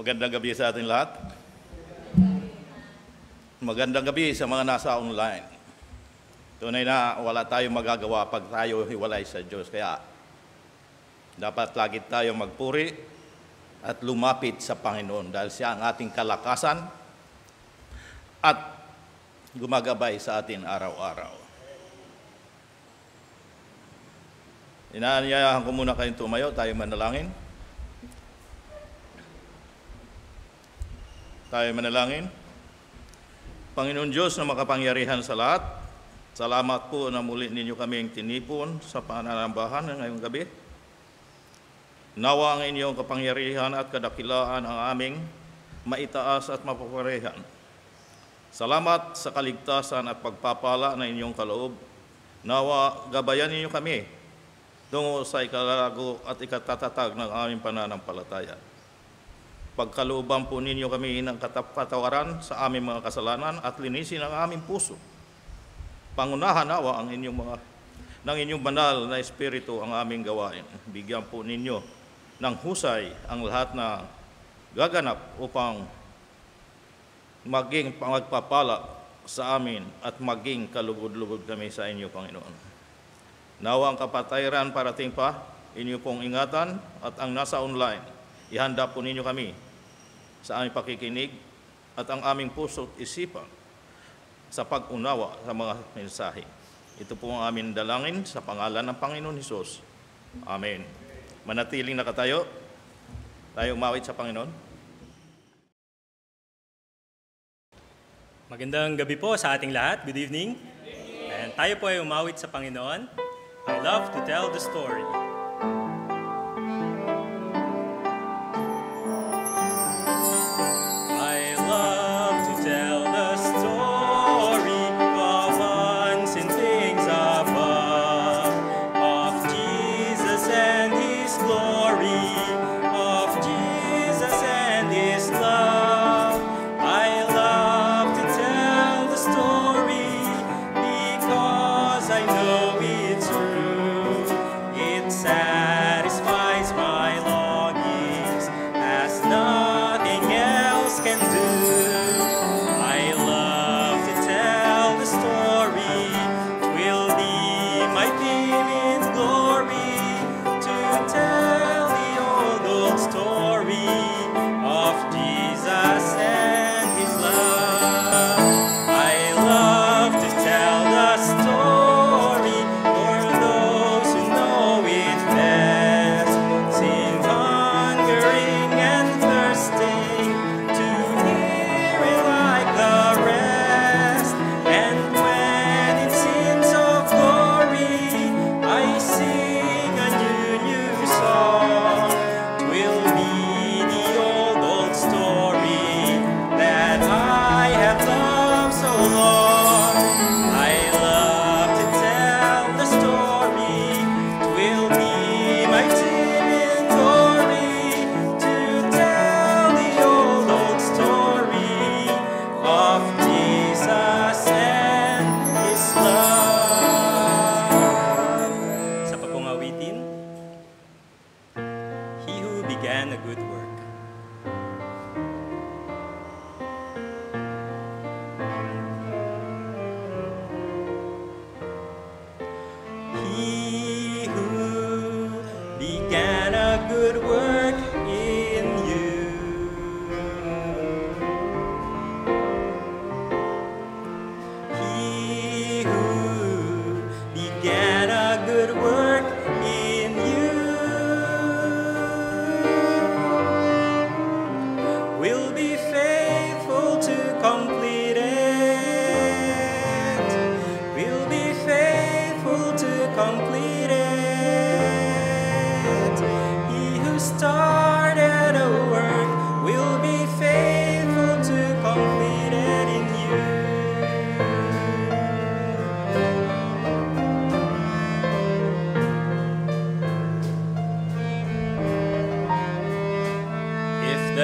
Magandang gabi sa ating lahat. Magandang gabi sa mga nasa online. Tunay na wala tayong magagawa pag tayo hiwalay sa Diyos. Kaya Dapat lagi tayong magpuri at lumapit sa Panginoon dahil siya ang ating kalakasan at gumagabay sa atin araw-araw. Inaanyayahan ko muna kayong tumayo, tayo manalangin. Tayo manalangin. Panginoon Diyos na makapangyarihan sa lahat, salamat po na muli ninyo kaming tinipon sa pananambahan ngayong gabi. Nawa ang inyong kapangyarihan at kadakilaan ang aming maitaas at mapaparehan. Salamat sa kaligtasan at pagpapala na inyong kaloob. Nawa gabayan ninyo kami tungo sa ikalalago at ikatatatag ng aming pananampalataya. Pagkalooban po ninyo kami ng katawaran sa aming mga kasalanan at linisin ang aming puso. Pangunahan nawa ang ng inyong banal na espiritu ang aming gawain. Bigyan po ninyo ng husay ang lahat na gaganap upang maging pangagpapala sa amin at maging kalugod-lugod kami sa inyo, Panginoon. Nawa ang kapatayaran parating pa, inyo pong ingatan at ang nasa online, ihanda po ninyo kami sa aming pakikinig at ang aming puso at isipan sa pag-unawa sa mga mensahe. Ito po ang aming dalangin sa pangalan ng Panginoon Hesus. Amen. Manatiling nakatayo. Tayo umawit sa Panginoon. Magandang gabi po sa ating lahat. Good evening. And tayo po ay umawit sa Panginoon. I love to tell the story.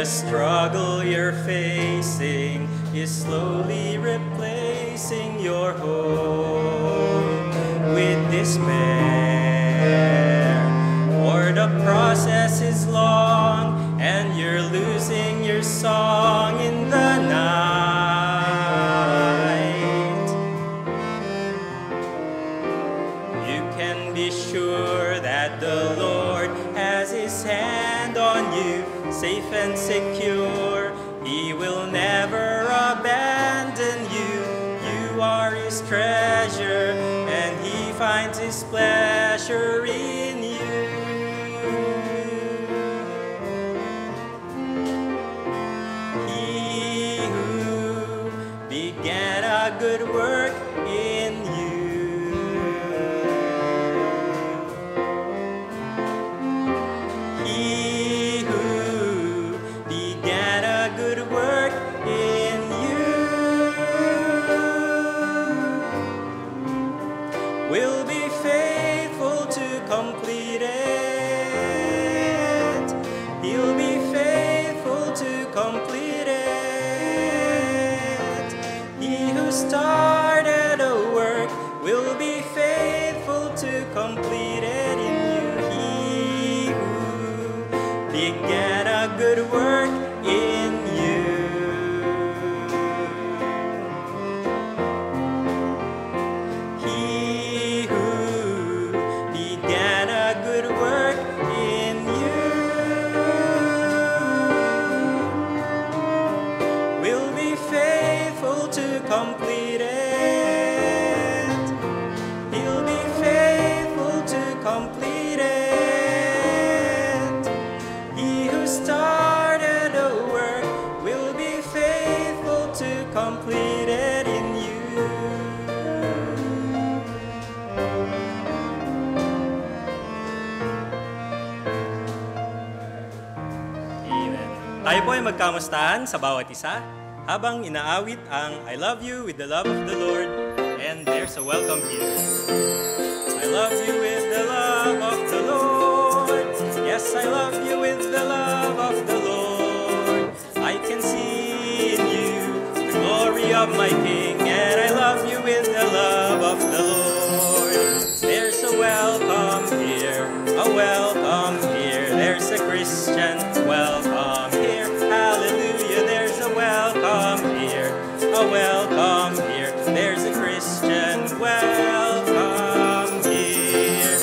The struggle you're facing is slowly replacing your hope with despair. Or the process is long and you're losing your song in the night. You can be sure that the Lord has safe and secure. He will never abandon you. You are his treasure, and he finds his pleasure in you. He who began a good work in you, he who began a good work in you will be faithful to complete it. He'll be faithful to complete it. He who started a work will be faithful to complete it in you. He who began a good work in you. He who began a good work in you will be faithful to complete it. He'll be faithful to complete it. He who started a work will be faithful to complete it in you. Amen. Tayo po ay magkamustahan sa bawat isa habang inaawit ang I love you with the love of the Lord, and there's a welcome here. I love you with the love of the Lord. Yes, I love you with the love of the Lord. I can see in you the glory of my King, and I love you with the love of the Lord. There's a welcome here, a welcome here. There's a Christian welcome here. Hallelujah, there's a welcome here, a welcome here. There's a Christian welcome here.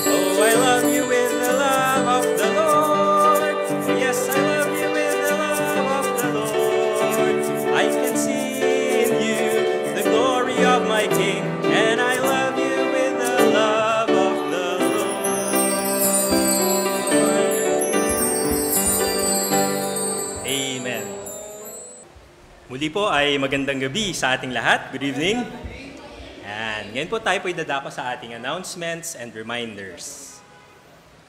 Oh, I love you with the love of the Lord. Yes, I love you with the love of the Lord. I can see in you the glory of my King, and I love you with the love of the Lord. Amen. Muli po ay magandang gabi sa ating lahat. Good evening. And ngayon po tayo po idadako sa ating announcements and reminders.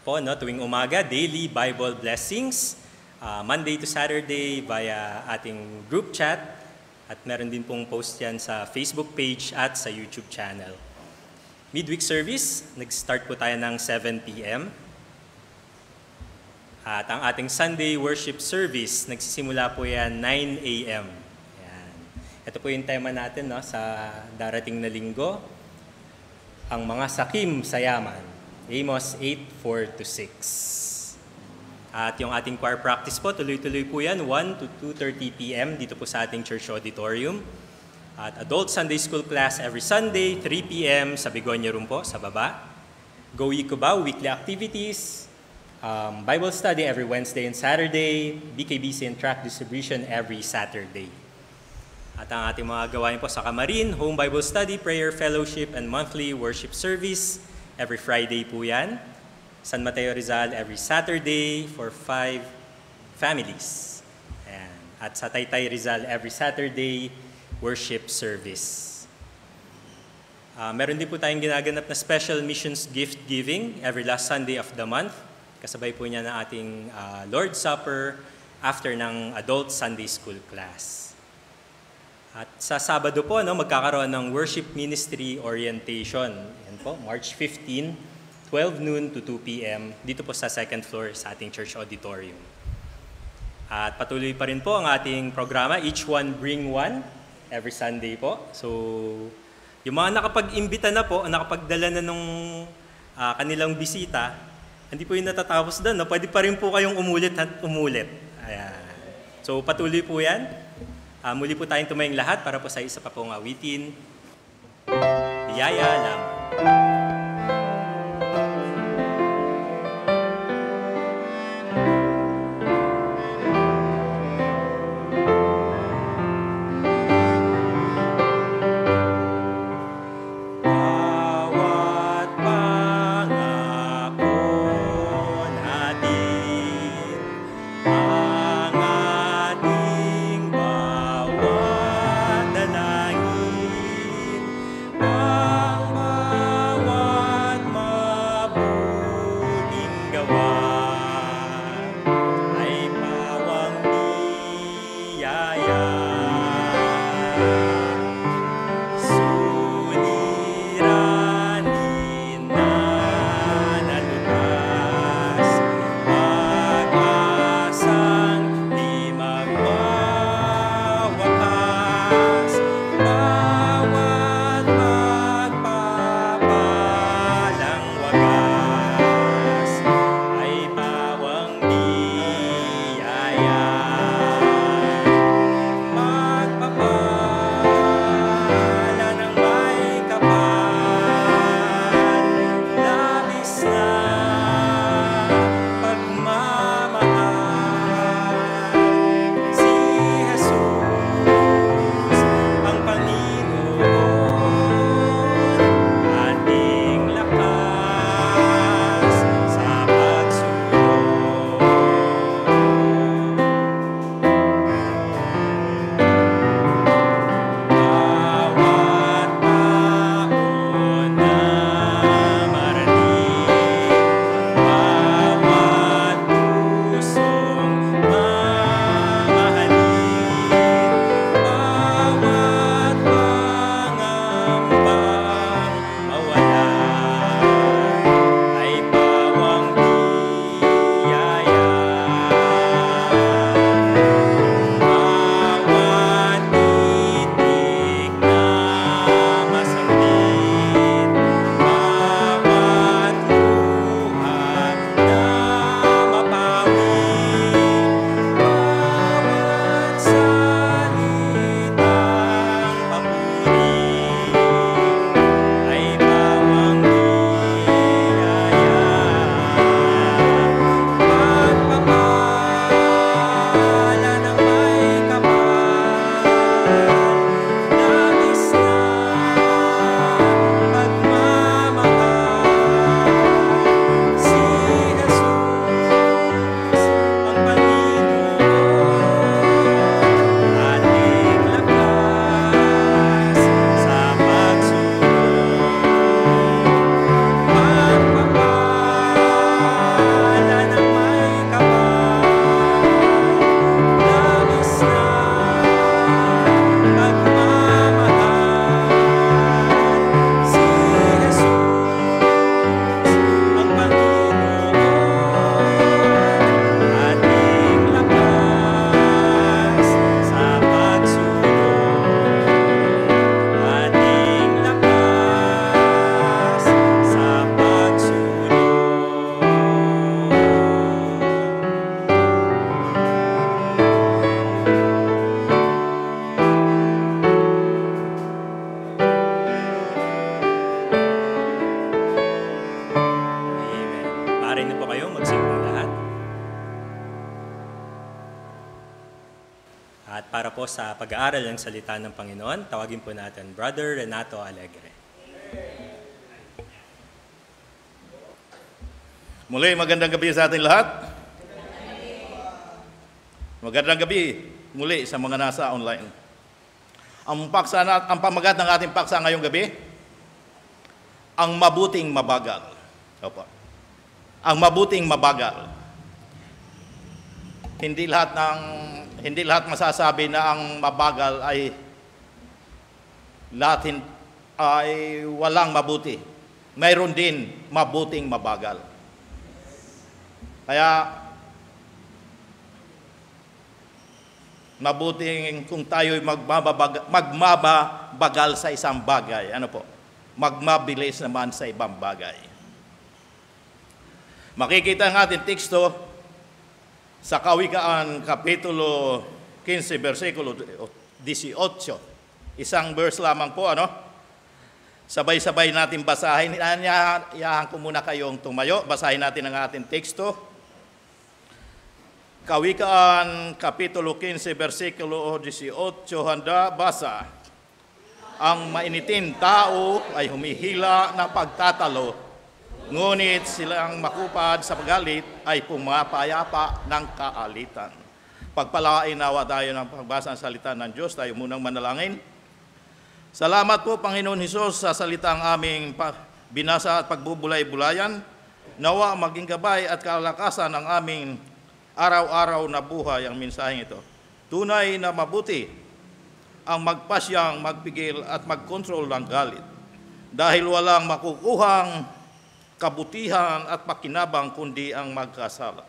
Po, no, tuwing umaga, daily Bible blessings, Monday to Saturday via ating group chat, at meron din pong post yan sa Facebook page at sa YouTube channel. Midweek service, nag-start po tayo ng 7 p.m. At ang ating Sunday worship service, nagsisimula po yan 9 a.m. Yan. Ito po yung tema natin, no, sa darating na linggo, ang mga sakim sa yaman. Amos 8:4-6. At yung ating choir practice po, tuloy-tuloy po yan, 1 to 2:30 p.m. dito po sa ating church auditorium. At adult Sunday school class every Sunday, 3 p.m. sa Begonia Room po, sa baba. Go Ikubaw, weekly activities. Bible study every Wednesday and Saturday. BKBC and tract distribution every Saturday. At ang ating mga gawain po sa Kamarin, home Bible study, prayer, fellowship, and monthly worship service. Every Friday po yan. San Mateo Rizal every Saturday for 5 families. Ayan. At sa Taytay Rizal every Saturday, worship service. Meron din po tayong ginaganap na special missions gift giving every last Sunday of the month. Kasabay po niya na ating Lord's Supper after ng adult Sunday school class. At sa Sabado po, no, magkakaroon ng worship ministry orientation. Yan po, March 15, 12 noon to 2 p.m. dito po sa second floor sa ating church auditorium. At patuloy pa rin po ang ating programa, Each One Bring One, every Sunday po. So, yung mga nakapag-imbita na po, nakapagdala na nung kanilang bisita, hindi po yung natatapos doon. No? Pwede pa rin po kayong umulit at umulit. Ayan. So patuloy po yan. Muli po tayong tumayong lahat para po sa isa pa pong awitin. Biyaya lamang. gawa ay pawang biyaya. Suliranin na nalutas, pag-asang di magwawakas, bawat pagpapalang wagas ay pawang biyaya. Magpapala ng may kapal, labis na pagmamahal. Si Jesus ang Panginoon, ating lakas sa pagsunod. Bawat taon na marating, bawat pusong mamahalin, bawat pangambang mawala ay pawang biyaya. Bawat titik na masambit, bawat luha na mapawi, bawat salitang papuri ay pawang biyaya. Pagpapala ng may kapal, labis na pagmamahal. Si Jesus ang Panginoon, ating lakas sa pagsunod. Pagpapala ng may kapal, labis na pagmamahal. Si Jesus ang Panginoon, ating lakas sa pagsunod. Ating lakas sa pagsunod. Amen. Maaari na po kayo magsimbang lahat. At para po sa pag-aaral ng salita ng Panginoon, tawagin po natin Brother Renato Alegre. Muli, magandang gabi sa ating lahat. Magandang gabi muli sa mga nasa online. Ang pamagat ng ating paksa ngayong gabi, ang mabuting mabagal. Opo. Ang mabuting mabagal. Hindi lahat masasabi na ang mabagal ay walang mabuti. Mayroon din mabuting mabagal. Kaya mabuting kung tayo'y magmabagal sa isang bagay. Ano po? Magmabilis naman sa ibang bagay. Makikita ang ating teksto sa Kawikaan, Kapitulo 15, versikulo 18. Isang verse lamang po, ano? Sabay-sabay natin basahin. Iyahan ko muna kayong tumayo. Basahin natin ang ating teksto. Kawikaan, Kapitulo 15, versikulo 18, handa, basa. Ang mainitin tao ay humihila ng pagtatalo, ngunit silang makupad sa pagalit ay pumapayapa ng kaalitan. Pagpalain nawa tayo ng pagbasa ng salita ng Diyos, tayo munang manalangin. Salamat po, Panginoon Hesus, sa salitang aming binasa at pagbubulay-bulayan. Nawa maging gabay at kalakasan ang aming araw-araw na buhay ang mensaheng ito. Tunay na mabuti ang magpasyang, magpigil at magkontrol ng galit dahil walang makukuhang kabutihan at pakinabang kundi ang magkasala.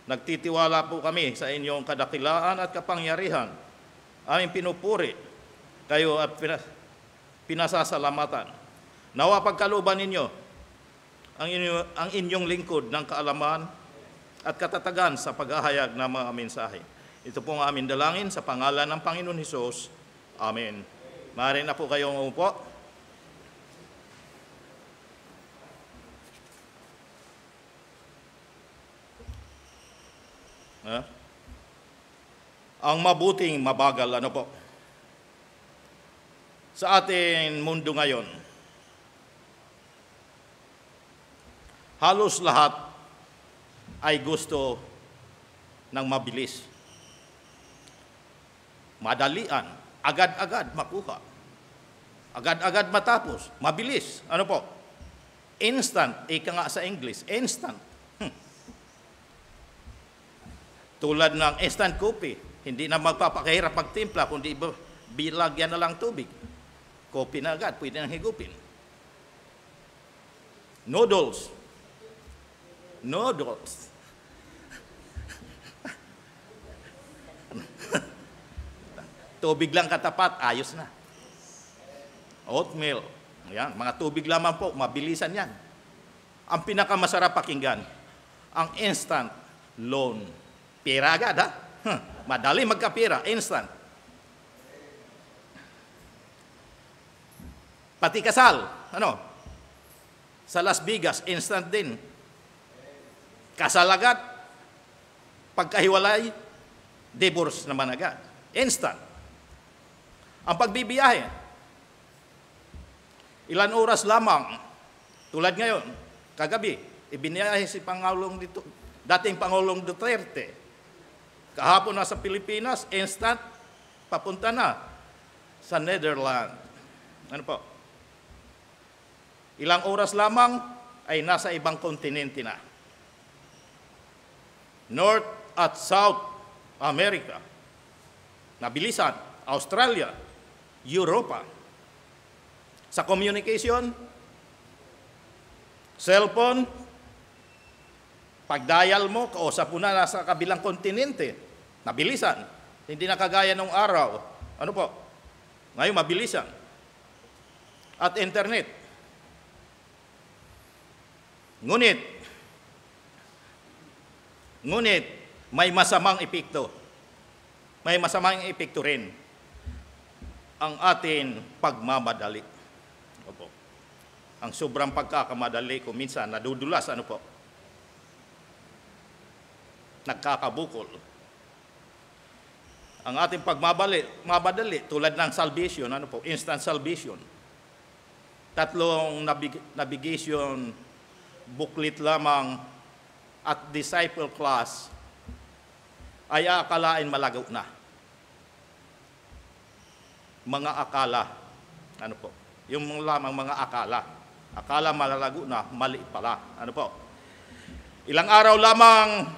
Nagtitiwala po kami sa inyong kadakilaan at kapangyarihan. Aming pinupuri kayo at pinasasalamatan. Nawa pagkalooban ninyo ang inyong lingkod ng kaalaman at katatagan sa paghahayag ng mga mensahe. Ito po ang aming dalangin sa pangalan ng Panginoon Hesus. Amen. Maaari na po kayong umupo. Ang mabuting mabagal, ano po? Sa ating mundo ngayon, halos lahat ay gusto ng mabilis. Madalian, agad-agad makuha. Agad-agad matapos, mabilis. Ano po? Instant, ika nga sa English, instant. Tulad ng instant coffee, hindi na magpapakahirap magtimpla, kundi bilagyan na lang tubig. Coffee na agad, pwede nang higupin. Noodles. Tubig lang katapat, ayos na. Oatmeal. Yan, mga tubig lamang po, mabilisan yan. Ang pinakamasarap pakinggan, ang instant loan. Pera agad, ha? Madali magkapira, instant. Pati kasal, ano? Sa Las Vegas, instant din. Kasal agad, pagkahiwalay, divorce naman agad. Instant. Ang pagbibiyahe, ilan oras lamang, tulad ngayon, kagabi, ibiniyahe si dating Pangulong Duterte. Kahapon nasa Pilipinas, instant, papunta na sa Netherlands. Ano po? Ilang oras lamang ay nasa ibang kontinente na. North at South America, nabilisan, Australia, Europa. Sa communication, cellphone, pag-dial mo, kausap mo na nasa kabilang kontinente. Nabilisan. Hindi na kagaya nung araw. Ano po? Ngayon, mabilisan. At internet. Ngunit, may masamang epekto. May masamang epekto rin ang atin pagmamadali. Opo. Ang sobrang pagkakamadali ko minsan nadudulas, ano po? Nagkakabukol. Ang ating pagmamadali tulad ng salvation, ano po? Instant salvation. 3 navigation booklet lamang at disciple class ay aakalain malago na. Mga akala. Ano po? Yung lamang mga akala. Akala malalago na, mali pala. Ano po? Ilang araw lamang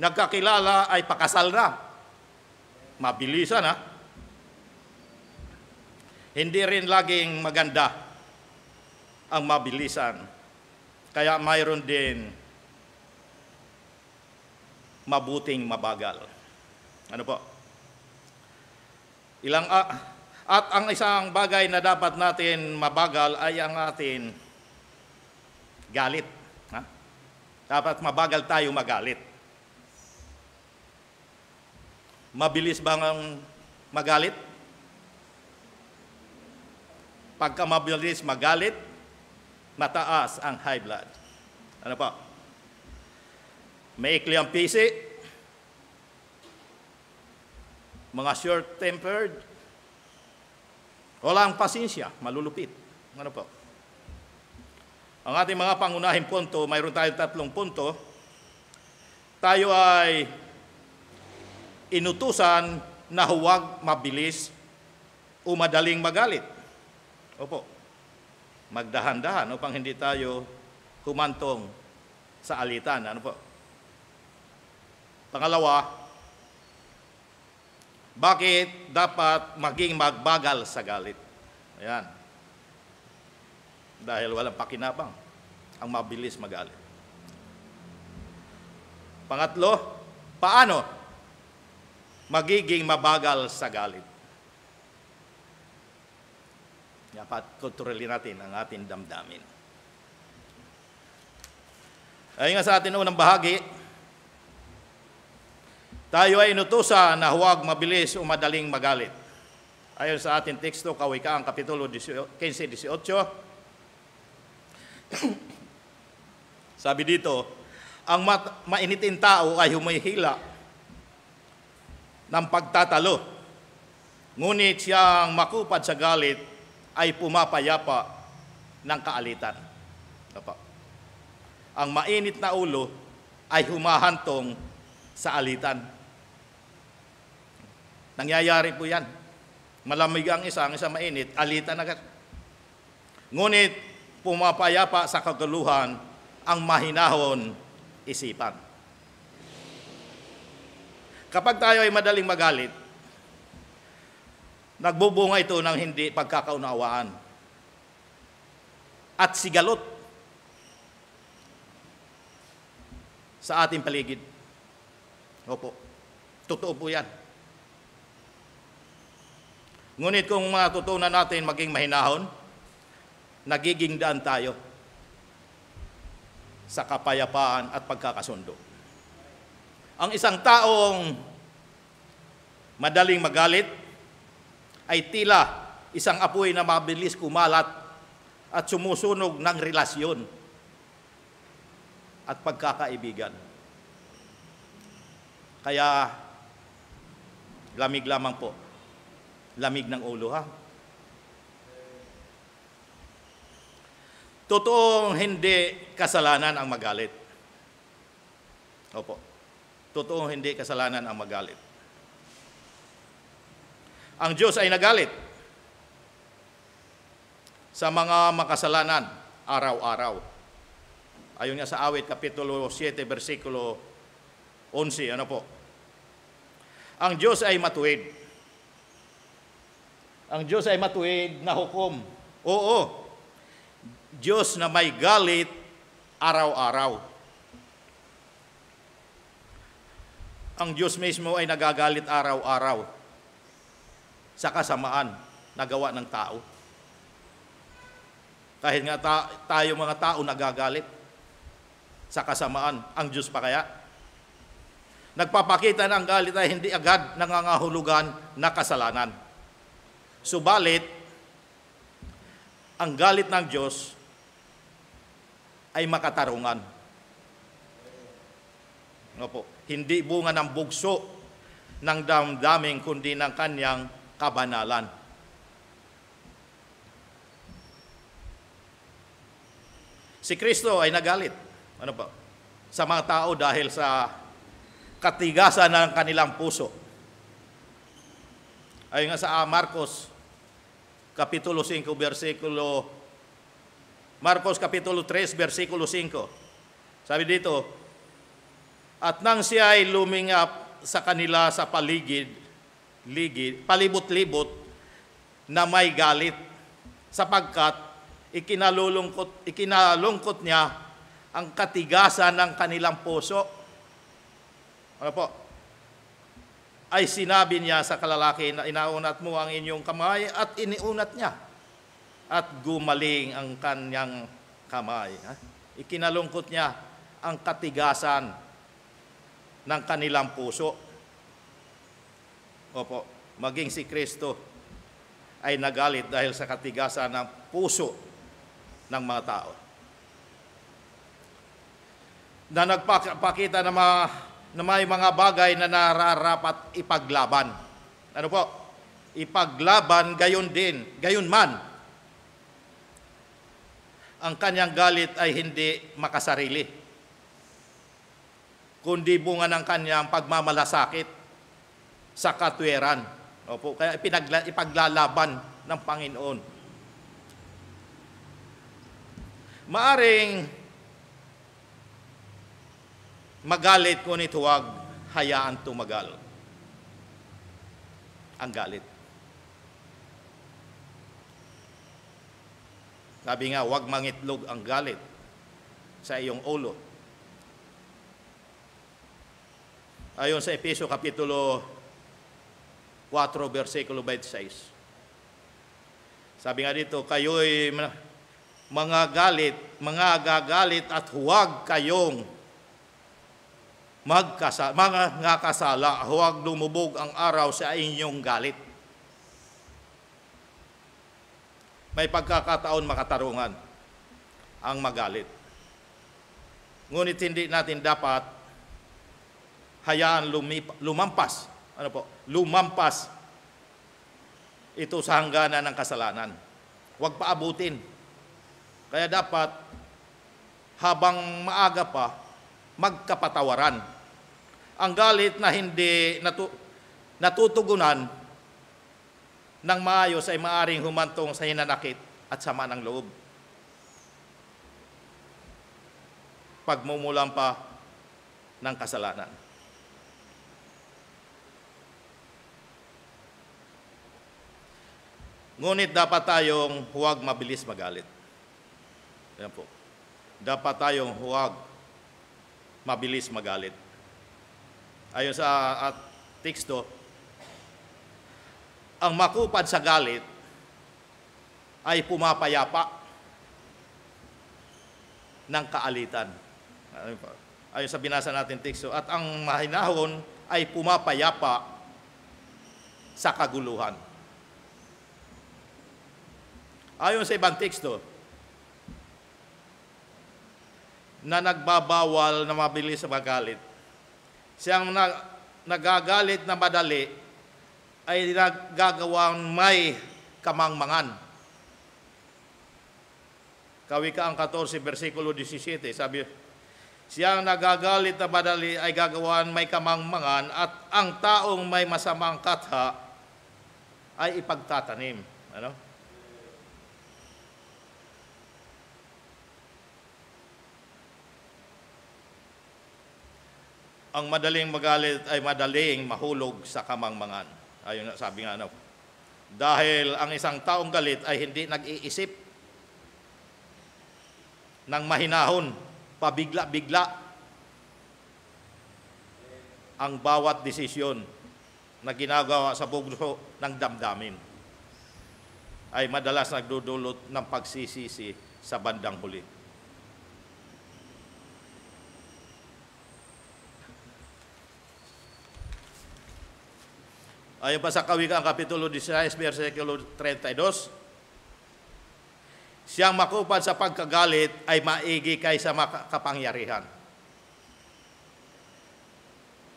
nagkakilala ay pakasal na. Mabilisan, ha? Hindi rin laging maganda ang mabilisan. Kaya mayroon din mabuting mabagal. Ano po? At ang isang bagay na dapat natin mabagal ay ang atin galit. Ha? Dapat mabagal tayo magalit. Mabilis bang ang magalit? Pagka mabilis magalit, mataas ang high blood. Ano po? Maikli ang pisi, mga short-tempered, walang pasensya, malulupit. Ano po? Ang ating mga pangunahing punto, mayroon tayong 3 punto. Tayo ay inutusan na huwag mabilis o madaling magalit. Opo. Magdahan-dahan upang hindi tayo humantong sa alitan. Ano po? Pangalawa, bakit dapat maging magbagal sa galit? Ayan. Dahil walang pakinabang ang mabilis magalit. Pangatlo, paano magiging mabagal sa galit? Dapat kontrolin natin ang ating damdamin. Ayon nga sa ating unang bahagi, tayo ay inutusan na huwag mabilis o madaling magalit. Ayon sa ating teksto, Kawikaan, Kapitulo 15-18, sabi dito, ang mainitin tao ay humihila ng pagtatalo, ngunit siyang makupad sa galit ay pumapayapa ng kaalitan. Ang mainit na ulo ay humahantong sa alitan. Nangyayari po yan. Malamig ang isa mainit, alitan agad. Ngunit pumapayapa sa kaguluhan ang mahinahon isipan. Kapag tayo ay madaling magalit, nagbubunga ito ng hindi pagkakaunawaan at sigalot sa ating paligid. Opo, totoo po yan. Ngunit kung matutunan natin maging mahinahon, nagiging daan tayo sa kapayapaan at pagkakasundo. Ang isang taong madaling magalit ay tila isang apoy na mabilis kumalat at sumusunog ng relasyon at pagkakaibigan. Kaya lamig lamang po. Lamig ng ulo, ha? Totoong hindi kasalanan ang magalit. Opo. Totoong hindi kasalanan ang magalit. Ang Diyos ay nagalit sa mga makasalanan araw-araw. Ayon nga sa Awit, Kapitulo 7, versikulo 11, ano po? Ang Diyos ay matuwid. Ang Diyos ay matuwid na hukom. Oo, Diyos na may galit araw-araw. Ang Diyos mismo ay nagagalit araw-araw sa kasamaan na gawa ng tao. Kahit nga tayo mga tao nagagalit sa kasamaan, ang Diyos pa kaya? Nagpapakita ng galit ay hindi agad nangangahulugan na kasalanan. Subalit, ang galit ng Diyos ay makatarungan. Opo, hindi bunga ng bugso ng damdamin kundi ng kanyang kabanalan. Si Kristo ay nagalit. Ano pa? Sa mga tao dahil sa katigasan ng kanilang puso. Ayon nga sa Marcos Kapitulo 5, versikulo Marcos Kapitulo 3, versikulo 5. Sabi dito, at nang siya ay lumingap sa kanila sa palibot-libot na may galit, sapagkat ikinalungkot niya ang katigasan ng kanilang puso. Ano po? Ay sinabi niya sa kalalaki na inaunat mo ang inyong kamay at iniunat niya at gumaling ang kanyang kamay. Ikinalungkot niya ang katigasan ng kanilang puso. Opo, maging si Kristo ay nagalit dahil sa katigasan ng puso ng mga tao. Na nagpakita na may mga bagay na nararapat ipaglaban. Ano po? Ipaglaban gayon man. Ang kanyang galit ay hindi makasarili, kundi bunga ng kanyang pagmamalasakit sa katwiran. Opo, kaya ipaglalaban ng Panginoon. Maaring magalit ngunit huwag hayaan tumagal ang galit. Sabi nga, huwag mangitlog ang galit sa iyong ulo. Ayon sa Efesyo Kapitulo 4, versikulo 26. Sabi nga dito, kayo'y mga gagalit at huwag kayong mga kasala, huwag lumubog ang araw sa inyong galit. May pagkakataon makatarungan ang magalit. Ngunit hindi natin dapat hayaan lumampas. Lumampas ito sa hangganan ng kasalanan. Huwag paabutin. Kaya dapat habang maaga pa, magkapatawaran. Ang galit na hindi natutugunan ng maayos ay maaring humantong sa hinanakit at sama ng loob. Pagmumulan pa ng kasalanan. Ngunit dapat tayong huwag mabilis magalit. Ayan po. Dapat tayong huwag mabilis magalit. Ayon sa teksto, ang makupad sa galit ay pumapayapa ng kaalitan. Ayon sa binasa natin teksto, at ang mahinahon ay pumapayapa sa kaguluhan. Ayon sa ibang teksto, na nagbabawal na mabilis sa magalit. Siyang nagagalit na madali ay nagagawang may kamangmangan. Kawikaan 14, versikulo 17, sabi, siyang nagagalit na madali ay gagawan may kamangmangan at ang taong may masamang katha ay ipagtatanim. Ano? Ang madaling magalit ay madaling mahulog sa kamangmangan. Ayun sabi nga, dahil ang isang taong galit ay hindi nag-iisip ng mahinahon, pabigla-bigla ang bawat desisyon na ginagawa sa bugso ng damdamin ay madalas nagdudulot ng pagsisisi sa bandang huli. Ayon pa sa Kawikaan Kapitulo 16, versikulo 32, siyang makupad sa pagkagalit ay maigi kaysa kapangyarihan.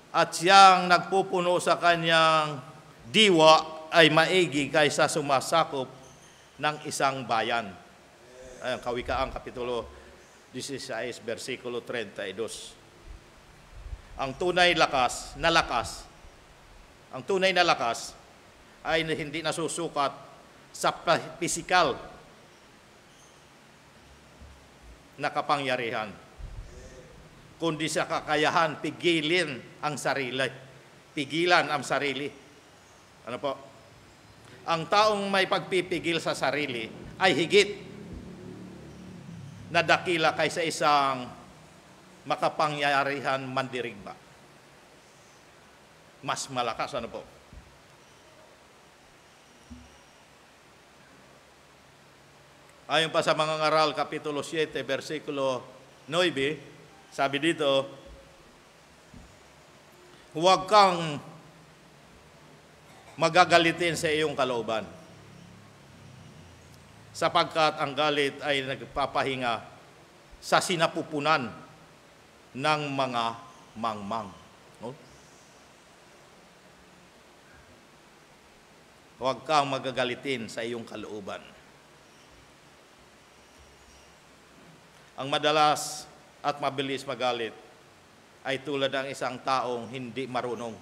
At siyang nagpupuno sa kanyang diwa ay maigi kaysa sumasakop ng isang bayan. Ayon, Kawikaan Kapitulo 16, versikulo 32. Ang tunay na lakas ay hindi nasusukat sa pisikal na kapangyarihan, kundi sa kakayahan pigilan ang sarili. Ano po? Ang taong may pagpipigil sa sarili ay higit na dakila kaysa isang makapangyarihan mandirigma. Mas malakas, ano po? Ayon pa sa mga ngaral, Kapitulo 7, versikulo 9, sabi dito, huwag kang magagalitin sa iyong kalooban, sapagkat ang galit ay nagpapahinga sa sinapupunan ng mga mangmang. No? Huwag kang magagalitin sa iyong kalooban. Ang madalas at mabilis magalit ay tulad ng isang taong hindi marunong.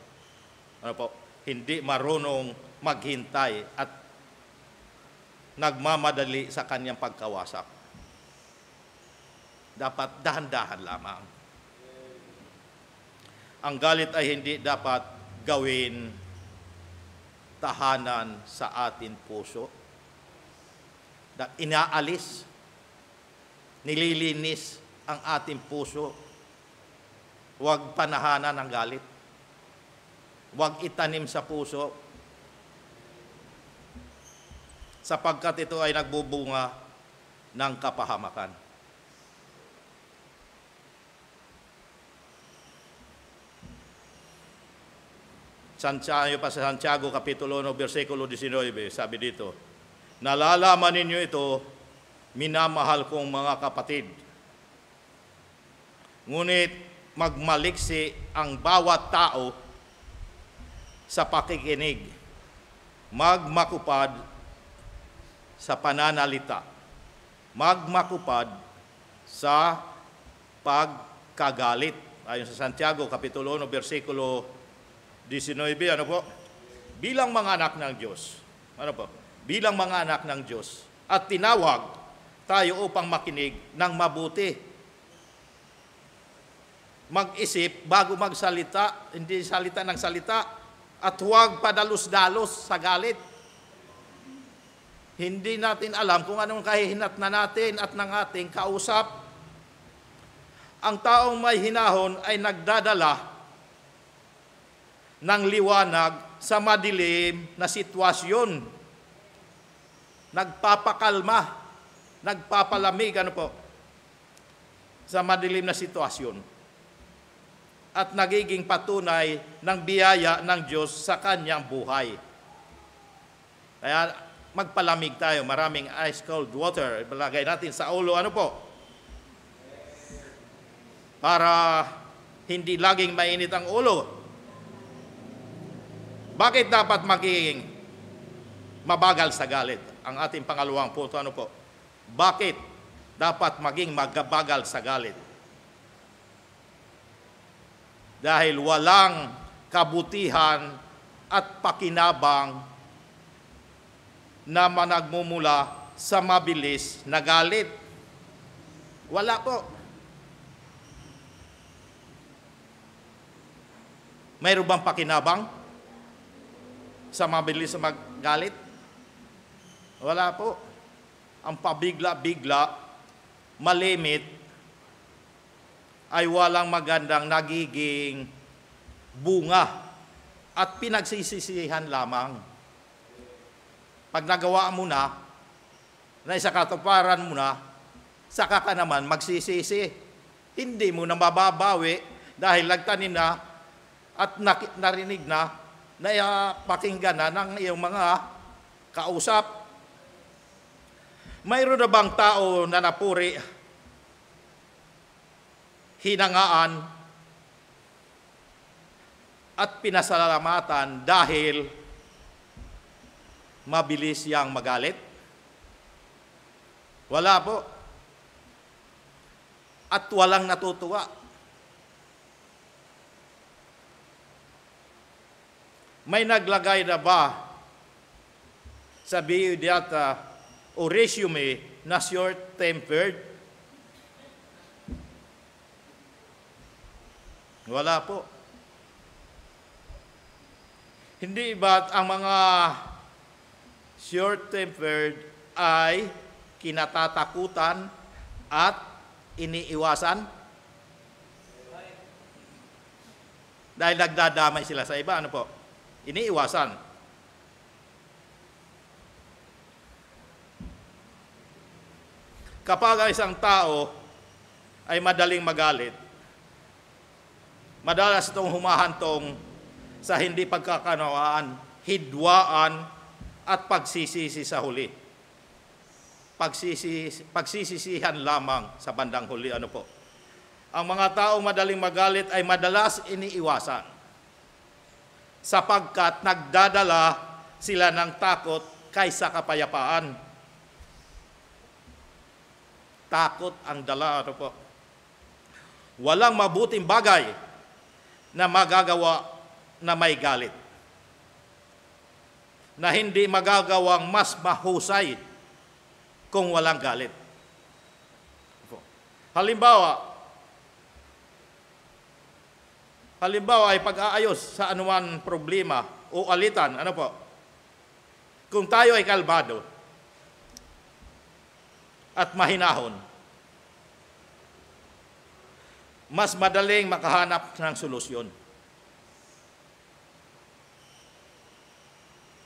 Ano po? Hindi marunong maghintay at nagmamadali sa kanyang pagkawasak. Dapat dahan-dahan lamang. ang galit ay hindi dapat gawin tahanan sa ating puso. Inaalis, nililinis ang ating puso. Huwag panahanan ng galit. Huwag itanim sa puso, sapagkat ito ay nagbubunga ng kapahamakan. Sa Santiago Kapitulo 1, versikulo 19, sabi dito, nalalaman ninyo ito, minamahal kong mga kapatid. Ngunit magmaliksi ang bawat tao sa pakikinig, magmakupad sa pananalita, magmakupad sa pagkagalit. Ayon sa Santiago Kapitulo 1, versikulo 19, ano po? Bilang mga anak ng Diyos, ano po? Bilang mga anak ng Diyos, at tinawag tayo upang makinig ng mabuti. Mag-isip bago magsalita, hindi salita ng salita, at huwag padalos-dalos sa galit. Hindi natin alam kung anong kahihinatnan natin at ng ating kausap. Ang taong may hinahon ay nagdadala ng liwanag sa madilim na sitwasyon. Nagpapakalma, nagpapalamig, ano po, sa madilim na sitwasyon. At nagiging patunay ng biyaya ng Diyos sa kanyang buhay. Kaya magpalamig tayo, maraming ice cold water, ilagay natin sa ulo, ano po? Para hindi laging mainit ang ulo. Bakit dapat maging mabagal sa galit? Ang ating pangalawang punto, ano po? Bakit dapat maging magabagal sa galit? Dahil walang kabutihan at pakinabang na nagmumula sa mabilis na galit. Wala po. Mayroon bang pakinabang sa mabilis na magalit? Wala po. Ang pabigla-bigla, malimit, ay walang magandang nagiging bunga at pinagsisisihan lamang. Pag nagawa mo na isa katuparan mo na, saka ka naman magsisisi. Hindi mo na mababawi dahil nagtanim na at narinig na pakinggan na ng iyong mga kausap. Mayroon na bang tao na napuri, hinangaan, at pinasalamatan dahil mabilis yang magalit? Wala po. At walang natutuwa. May naglagay na ba sa biodata o resume na short-tempered? Wala po. Hindi ba't ang mga short-tempered ay kinatatakutan at iniiwasan? Dahil nagdadamay sila sa iba, ano po? Iniiwasan. Kapag ang isang tao ay madaling magalit, madalas itong humahantong sa hindi pagkakanawaan, hidwaan, at pagsisisi sa huli. Pagsisisihan lamang sa bandang huli. Ano po? Ang mga taong madaling magalit ay madalas iniiwasan sapagkat nagdadala sila ng takot kaysa kapayapaan. Takot ang dala. Ano po? Walang mabuting bagay na magagawa na may galit, na hindi magagawang mas mahusay kung walang galit. Halimbawa ay pag-aayos sa anuman problema o alitan, ano po? Kung tayo ay kalmado at mahinahon, mas madaling makahanap ng solusyon.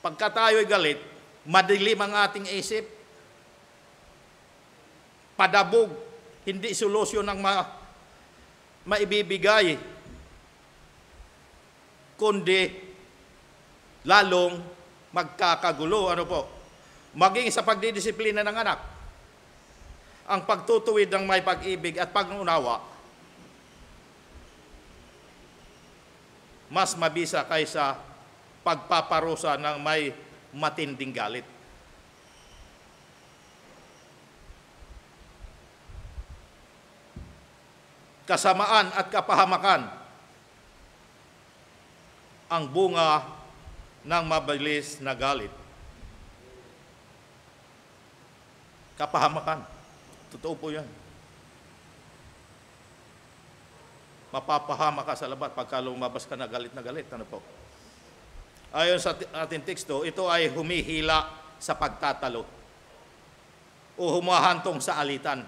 Pagka tayo ay galit, madilim ang ating isip, padabog, hindi solusyon ang maibibigay, kundi lalong magkakagulo. Ano po? Maging sa pagdidisiplina ng anak, ang pagtutuwid ng may pag-ibig at pag-unawa, mas mabisa kaysa pagpaparusa ng may matinding galit. Kasamaan at kapahamakan ang bunga ng mabilis na galit. Kapahamakan. Totoo po yan. Mapapahama ka sa labat pagka lumabas ka na galit. Ano po? Ayon sa ating teksto, ito ay humihila sa pagtatalo o humahantong sa alitan.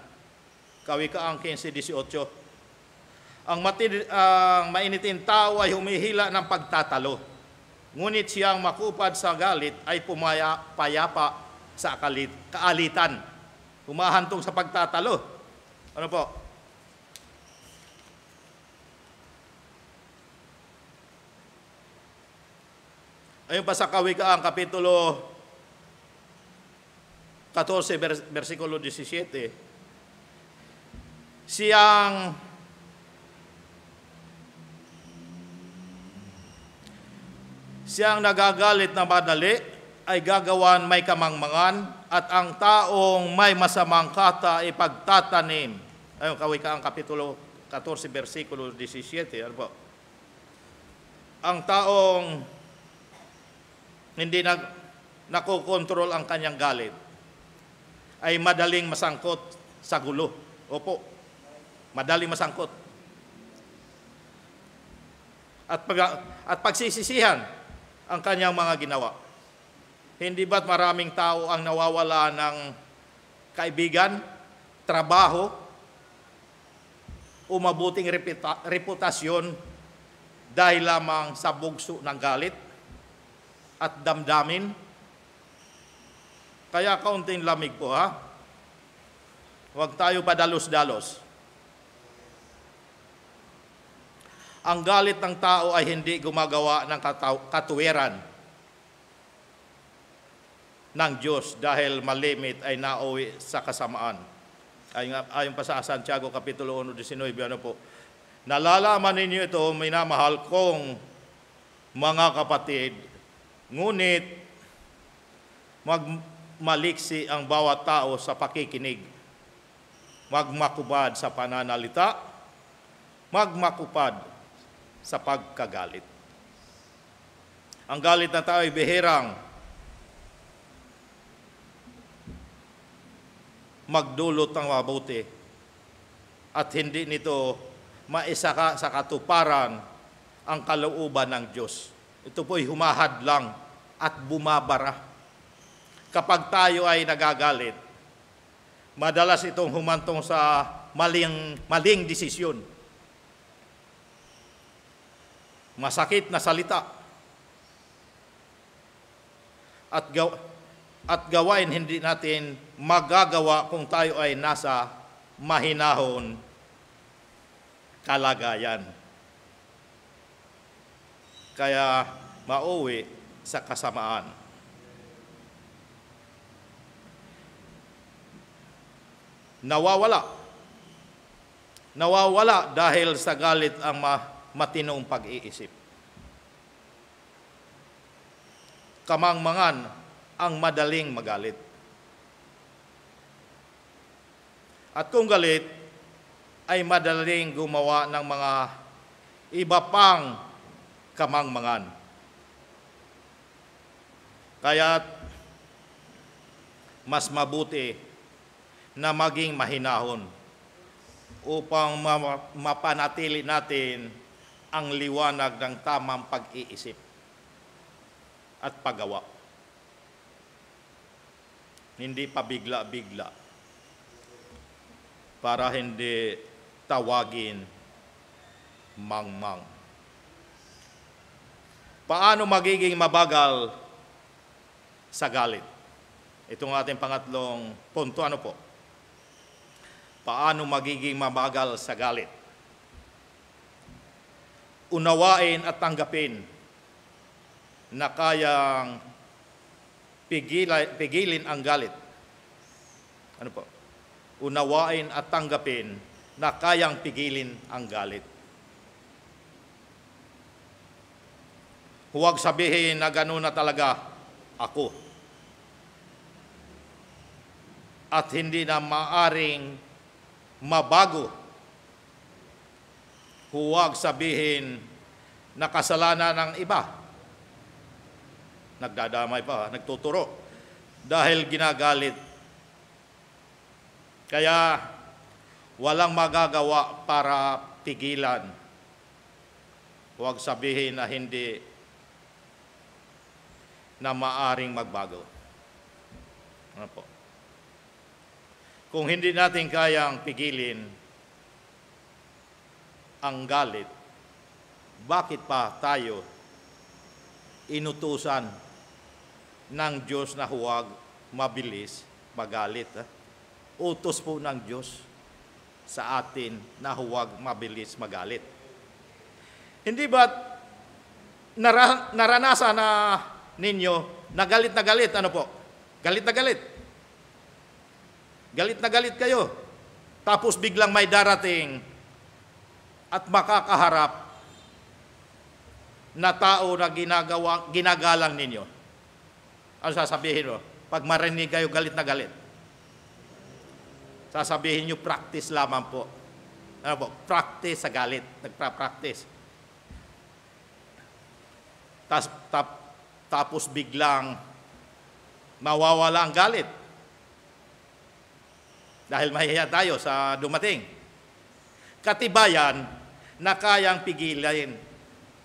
Kawikaan 15:18. Ang mainitin tao ay humihila ng pagtatalo, ngunit siyang makupad sa galit ay payapa sa kaalitan. Humahantong sa pagtatalo. Ano po? Ayun pa sa Kawikaan, Kapitulo 14, versikulo 17. Siyang nagagalit na madali ay gagawan may kamangmangan, at ang taong may masamang kata ay pagtatanim. Ayun, Kawikaan, Kapitulo 14, versikulo 17. Ano po? Ang taong hindi nakokontrol ang kanyang galit ay madaling masangkot sa gulo. Opo, madaling masangkot. At pagsisisihan ang kanyang mga ginawa. Hindi ba't maraming tao ang nawawala ng kaibigan, trabaho, o mabuting reputasyon dahil lamang sa bugso ng galit at damdamin? Kaya kaunting lamig po, ha? Huwag tayo padalos-dalos. Ang galit ng tao ay hindi gumagawa ng katuwiran ng Diyos dahil malimit ay nauwi sa kasamaan. Ayon pa sa Santiago Kapitulo 1:19, ano po? Nalalaman ninyo ito, minamahal kong mga kapatid, ngunit magmaliksi ang bawat tao sa pakikinig, magmakubad sa pananalita, magmakupad sa pagkagalit. Ang galit ng tao ay bihirang magdulot ng mabuti at hindi nito maisaka sa katuparan ang kalooban ng Diyos. Ito po'y humahadlang at bumabara. Kapag tayo ay nagagalit, madalas itong humantong sa maling desisyon. Masakit na salita at gawain hindi natin magagawa kung tayo ay nasa mahinahon kalagayan. Kaya mauwi sa kasamaan. Nawawala dahil sa galit ang matinong pag-iisip. Kamangmangan ang madaling magalit. At kung galit, ay madaling gumawa ng mga iba pang kamangmangan. Kaya't mas mabuti na maging mahinahon upang mapanatili natin ang liwanag ng tamang pag-iisip at paggawa. Hindi pa bigla-bigla para hindi tawagin mangmang. Paano magiging mabagal sa galit? Itong ating pangatlong punto, ano po? Paano magiging mabagal sa galit? Unawain at tanggapin na kayang pigilin ang galit. Ano po? Unawain at tanggapin na kayang pigilin ang galit. Huwag sabihin na gano'n na talaga ako. At hindi na maaring mabago. Huwag sabihin na kasalanan ng iba. Nagdadamay pa, nagtuturo. Dahil ginagalit. Kaya walang magagawa para pigilan. Huwag sabihin na hindi na maaring magbago. Ano po? Kung hindi natin kayang pigilin ang galit, bakit pa tayo inutusan ng Diyos na huwag mabilis magalit? Utos po ng Diyos sa atin na huwag mabilis magalit. Hindi ba naranasan na ninyo na galit, ano po? Galit na galit. Galit na galit kayo. Tapos biglang may darating at makakaharap na tao na ginagalang ninyo. Ano sasabihin mo? Pag marinig kayo galit na galit, sasabihin nyo, practice lamang po. Ano po? Practice sa galit. Nagpa-practice. Tapos biglang mawawala ang galit. Dahil mahihiya tayo sa dumating. Katibayan na kayang pigilin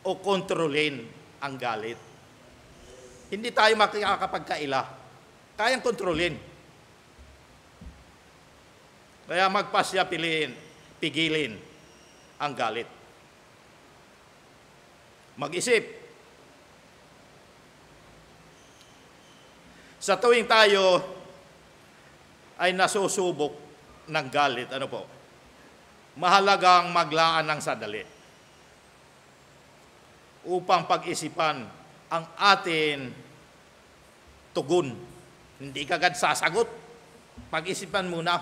o kontrolin ang galit. Hindi tayo makakapagkaila. Kayang kontrolin. Kaya magpasya pigilin ang galit. Mag-isip. Sa tuwing tayo ay nasusubok ng galit, ano po? Mahalagang maglaan ng sandali upang pag-isipan ang atin tugon. Hindi kagad sasagot. Pag-isipan muna.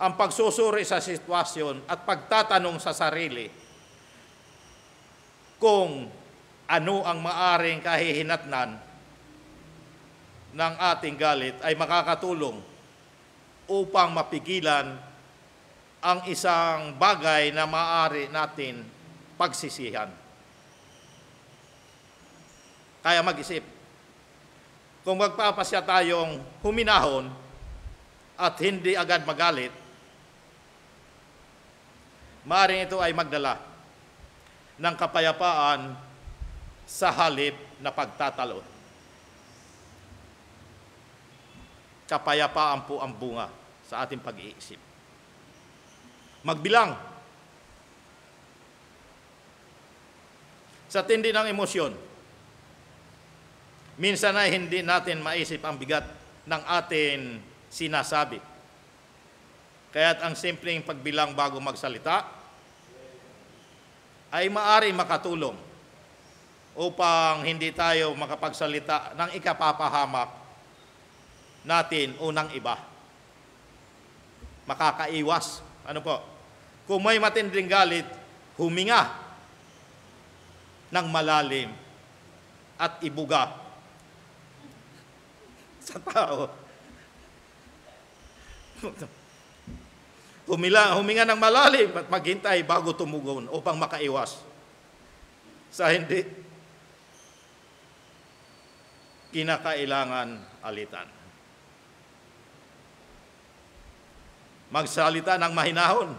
Ang pagsusuri sa sitwasyon at pagtatanong sa sarili kung ano ang maaring kahihinatnan ng ating galit ay makakatulong upang mapigilan ang isang bagay na maaari natin pagsisihan. Kaya mag-isip. Kung magpapasya tayong huminahon at hindi agad magalit, maaaring ito ay magdala ng kapayapaan sa halip na pagtatalo. Kapayapaan po ang bunga sa ating pag-iisip. Magbilang. Sa tindi ng emosyon, minsan ay hindi natin maisip ang bigat ng ating sinasabi. Kaya't ang simpleng pagbilang bago magsalita ay maaari makatulong upang hindi tayo makapagsalita ng ikapapahamak natin unang iba. Makakaiwas. Ano po? Kung may matinding galit, huminga ng malalim at ibuga sa tao. Huminga ng malalim at maghintay bago tumugon upang makaiwas sa hindi kinakailangan alitan. Magsalita ng mahinahon.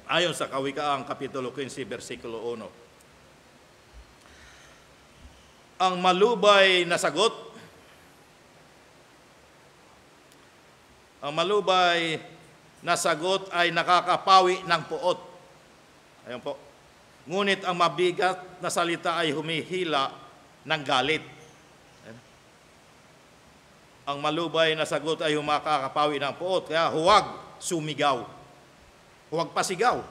Ayon sa Kawikaan, Kapitulo 15, versikulo 1. Ang malubay na sagot, ay nakakapawi ng puot. Ayun po. Ngunit ang mabigat na salita ay humihila ng galit. Ayun. Ang malubay na sagot ay makakapawi ng puot. Kaya huwag sumigaw. Huwag pasigaw.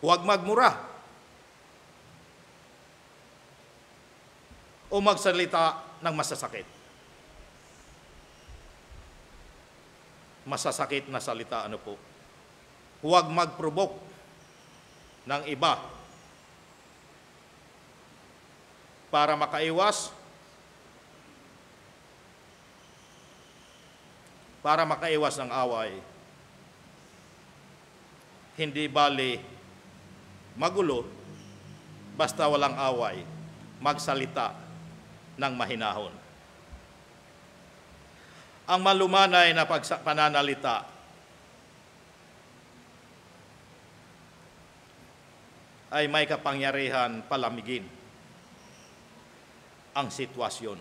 Huwag magmura. O magsalita ng masasakit. Masasakit na salita, ano po? Huwag mag-provoke ng iba para makaiwas ng away. Hindi bali magulo, basta walang away, magsalita ng mahinahon. Ang malumanay na pananalita ay may kapangyarihan palamigin ang sitwasyon.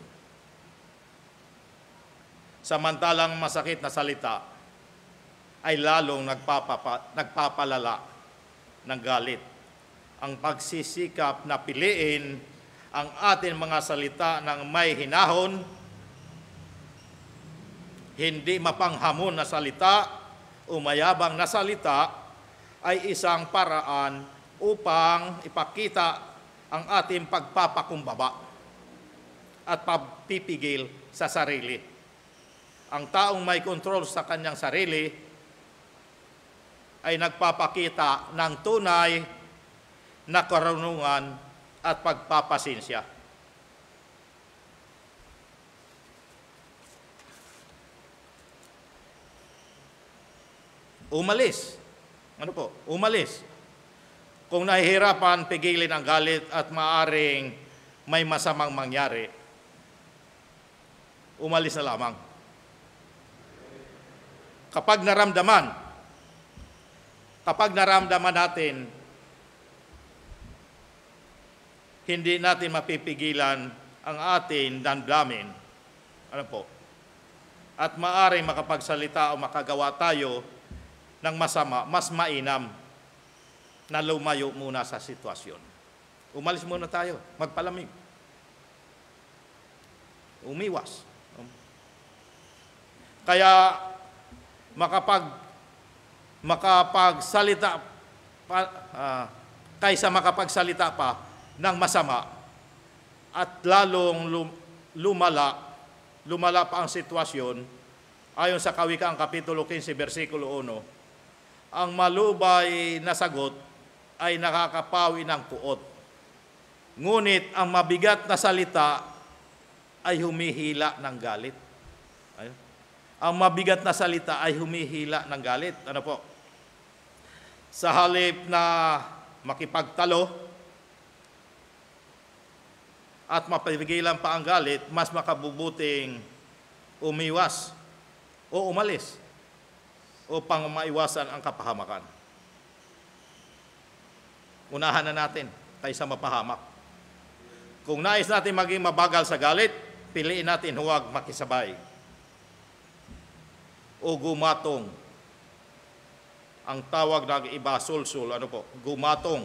Samantalang masakit na salita ay lalong nagpapalala ng galit. Ang pagsisikap na piliin ang ating mga salita ng may hinahon, hindi mapanghamon na salita o mayabang na salita ay isang paraan upang ipakita ang ating pagpapakumbaba at pagpipigil sa sarili. Ang taong may kontrol sa kanyang sarili ay nagpapakita ng tunay na karunungan at pagpapasensya. Umalis. Ano po? Umalis. Kung nahihirapan, pigilin ang galit at maaring may masamang mangyari, umalis na lamang. Kapag naramdaman natin, hindi natin mapipigilan ang ating damdamin. Ano po? At maaring makapagsalita o makagawa tayo ng masama, mas mainam na lumayo muna sa sitwasyon. Umalis muna tayo, magpalamig. Umiwas. Kaya makapagsalita kaysa makapagsalita pa ng masama at lalong lumala pa ang sitwasyon, ayon sa Kawikaan Kapitulo 15, versikulo 1, ang malubay na sagot ay nakakapawi ng puot. Ngunit ang mabigat na salita ay humihila ng galit. Ayun. Ang mabigat na salita ay humihila ng galit. Ano po? Sa halip na makipagtalo at mapigilan pa ang galit, mas makabubuting umiwas o umalis upang maiwasan ang kapahamakan. Unahan na natin kaysa mapahamak. Kung nais natin maging mabagal sa galit, piliin natin huwag makisabay o gumatong. Ang tawag ng iba, sulsul, ano po? Gumatong.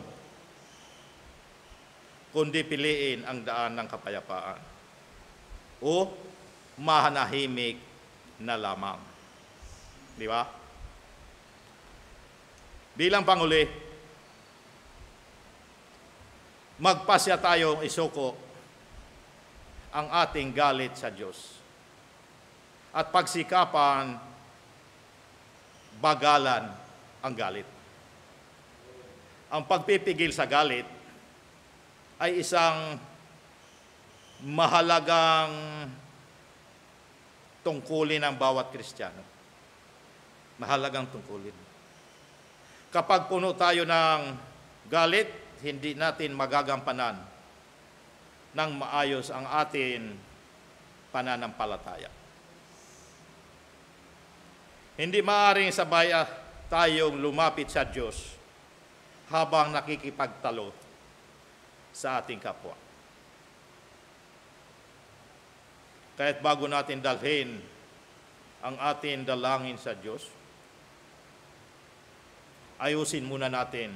Kundi piliin ang daan ng kapayapaan o mahanahimik na lamang. Di ba? Bilang Panguli, magpasya tayong isuko ang ating galit sa Diyos at pagsikapan bagalan ang galit. Ang pagpipigil sa galit ay isang mahalagang tungkulin ng bawat Kristiyano. Mahalagang tungkulin. Kapag puno tayo ng galit, hindi natin magagampanan ng maayos ang ating pananampalataya. Hindi maaaring tayong lumapit sa Diyos habang nakikipagtalo sa ating kapwa. Kahit bago natin dalhin ang ating dalangin sa Diyos, ayusin muna natin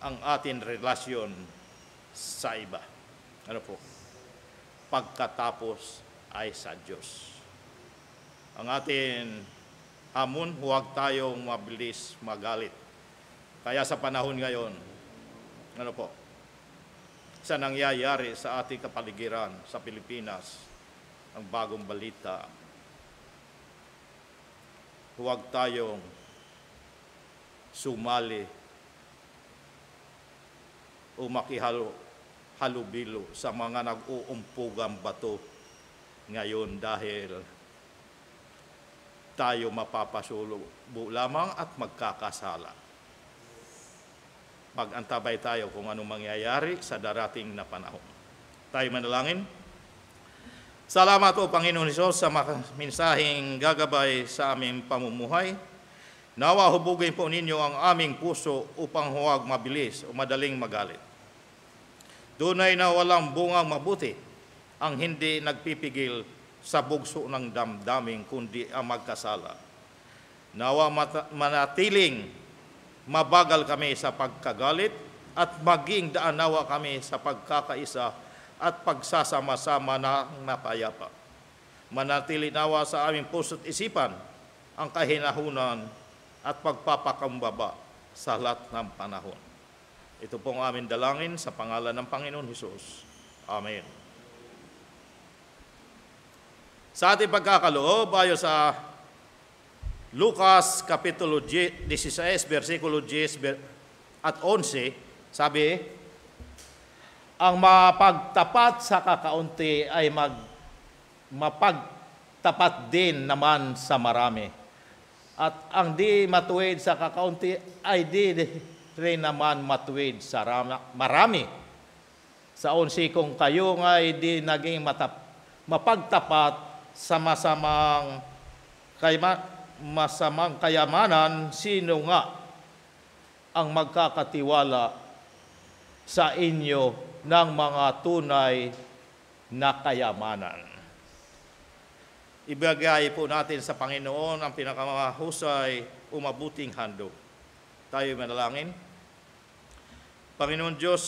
ang ating relasyon sa iba. Ano po? Pagkatapos ay sa Diyos. Ang ating hamon, huwag tayong mabilis magalit. Kaya sa panahon ngayon, ano po, sa nangyayari sa ating kapaligiran sa Pilipinas, ang bagong balita, huwag tayong sumali o makihalubilo sa mga nag-uumpugang bato ngayon dahil tayo mapapasubo lamang at magkakasala. Mag-antabay tayo kung anong mangyayari sa darating na panahon. Tayo manalangin. Salamat o Panginoon Hesus sa mensaheng gagabay sa aming pamumuhay. Nawa hubugin po ninyo ang aming puso upang huwag mabilis o madaling magalit. Tunay na walang bungang mabuti ang hindi nagpipigil sa bugso ng damdamin kundi ang magkasala. Nawa manatiling mabagal kami sa pagkagalit at maging daan nawa kami sa pagkakaisa at pagsasama-sama ng mapayapa. Manatili nawa sa aming puso't isipan ang kahinahunan at pagpapakumbaba sa lahat ng panahon. Ito pong aming dalangin sa pangalan ng Panginoon Hesus. Amen. Sa ating pagkakaloob, ayon sa Lucas Kapitulo 16, versikulo 10 at 11, sabi, ang mapagtapat sa kakaunti ay mapagtapat din naman sa marami. At ang di matuwid sa kakaunti ay di rin naman matuwid sa marami. Sa 11, kung kayo ay di naging mapagtapat sa masamang kayamanan, sino nga ang magkakatiwala sa inyo ng mga tunay na kayamanan? Ibigay po natin sa Panginoon ang pinakamahusay o mabuting handog. Tayo manalangin. Panginoon Diyos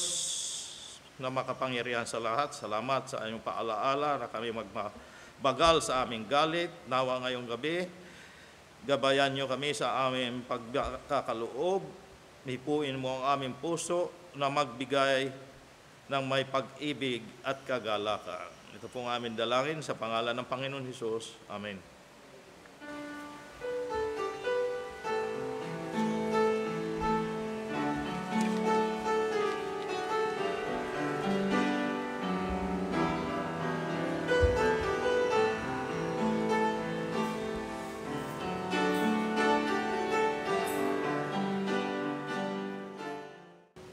na makapangyarihan sa lahat, salamat sa inyong paalaala na kami magbagal sa aming galit. Nawa ngayong gabi, gabayan niyo kami sa aming pagkakaloob. Hipuin mo ang aming puso na magbigay ng may pag-ibig at kagalakan. Ito pong aming dalangin sa pangalan ng Panginoon Hesus. Amen.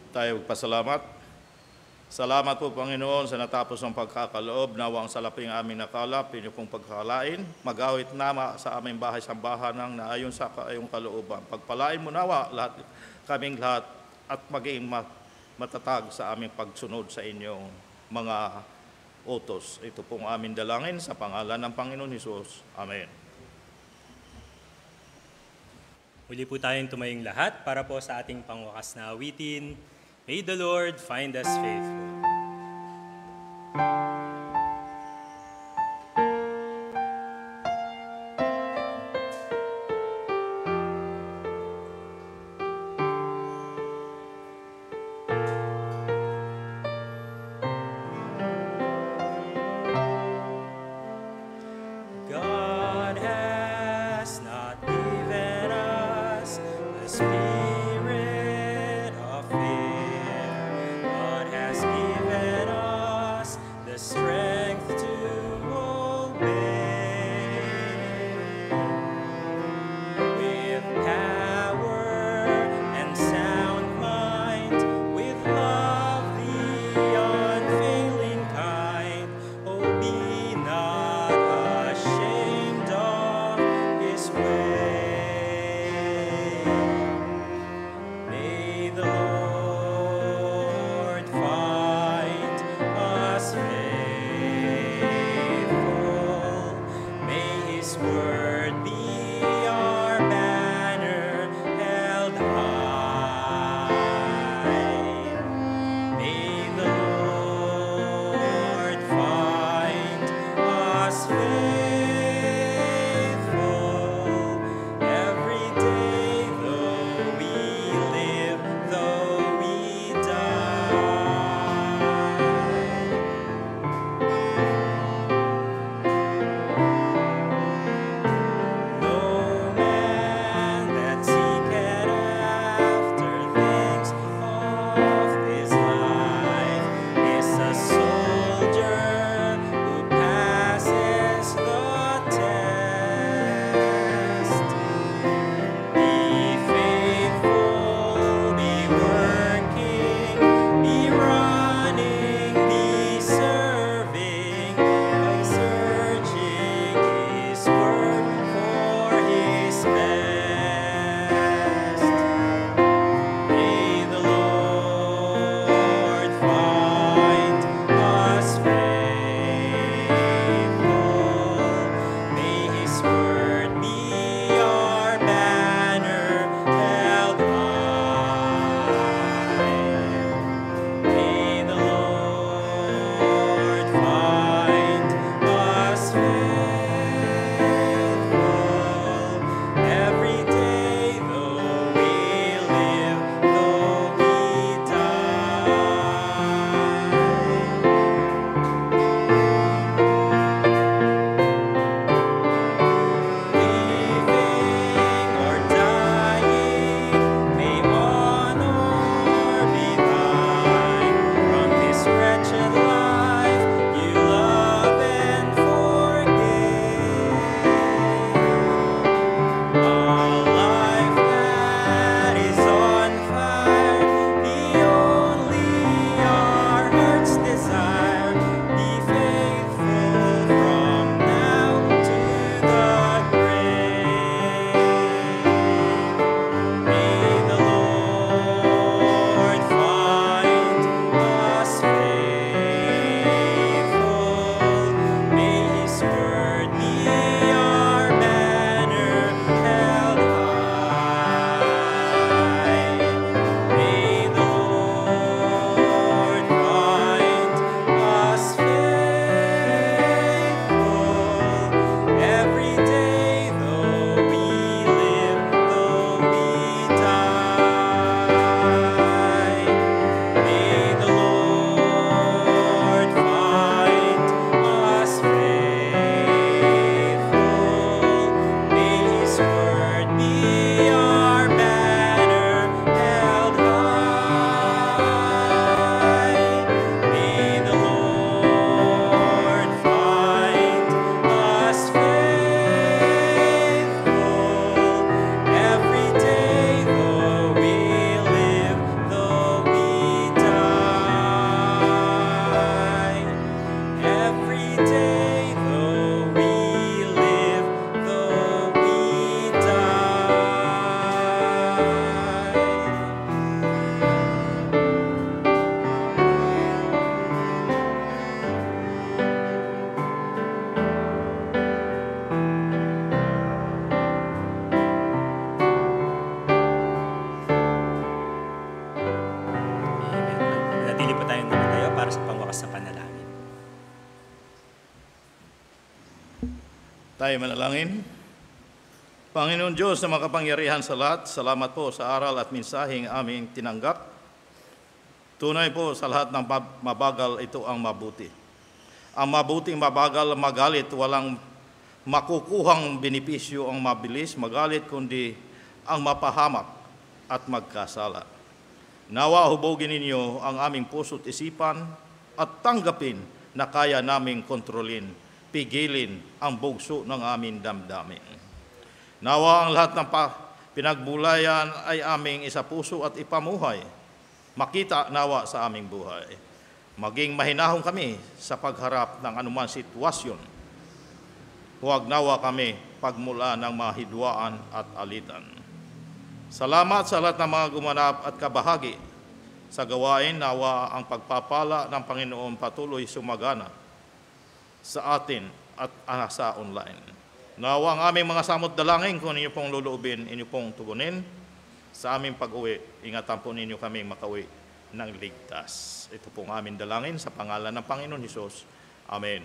Tayo magpasalamat. Salamat po, Panginoon, sa natapos ng pagkakaloob. Nawa ang salaping aming nakalap, inyo pong pagkakalain. Mag-awit nama sa aming bahay-sambahan ng naayon sa iyong kalooban. Pagpalain mo nawa kaming lahat at maging matatag sa aming pagsunod sa inyong mga utos. Ito pong aming dalangin sa pangalan ng Panginoon Hesus. Amen. Muli po tayong tumayong lahat para po sa ating pangwakas na awitin. May the Lord find us faithful. God has not given us a spirit of fear, but has given Tayo manalangin. Panginoon Diyos na makapangyarihan sa lahat, salamat po sa aral at mensaheng aming tinanggap. Tunay po sa lahat ng mabagal, ito ang mabuti. Ang mabuting mabagal, magalit, walang makukuhang benepisyo ang mabilis, magalit, kundi ang mapahamak at magkasala. Nawa hubogin ninyo ang aming puso't isipan at tanggapin na kaya naming kontrolin, pigilin ang bugso ng aming damdamin. Nawa ang lahat ng pinagbulayan ay aming isapuso at ipamuhay. Makita nawa sa aming buhay. Maging mahinahon kami sa pagharap ng anumang sitwasyon. Huwag nawa kami pagmula ng mga hidwaan at alitan. Salamat sa lahat ng mga gumanap at kabahagi sa gawain. Nawa ang pagpapala ng Panginoon patuloy sumagana sa atin at sa online. Nawa ang aming mga samot dalangin kung inyo pong luluubin, inyo pong tugunin sa aming pag-uwi. Ingatan po ninyo kaming makauwi ng ligtas. Ito pong aming dalangin sa pangalan ng Panginoon Hesus. Amen.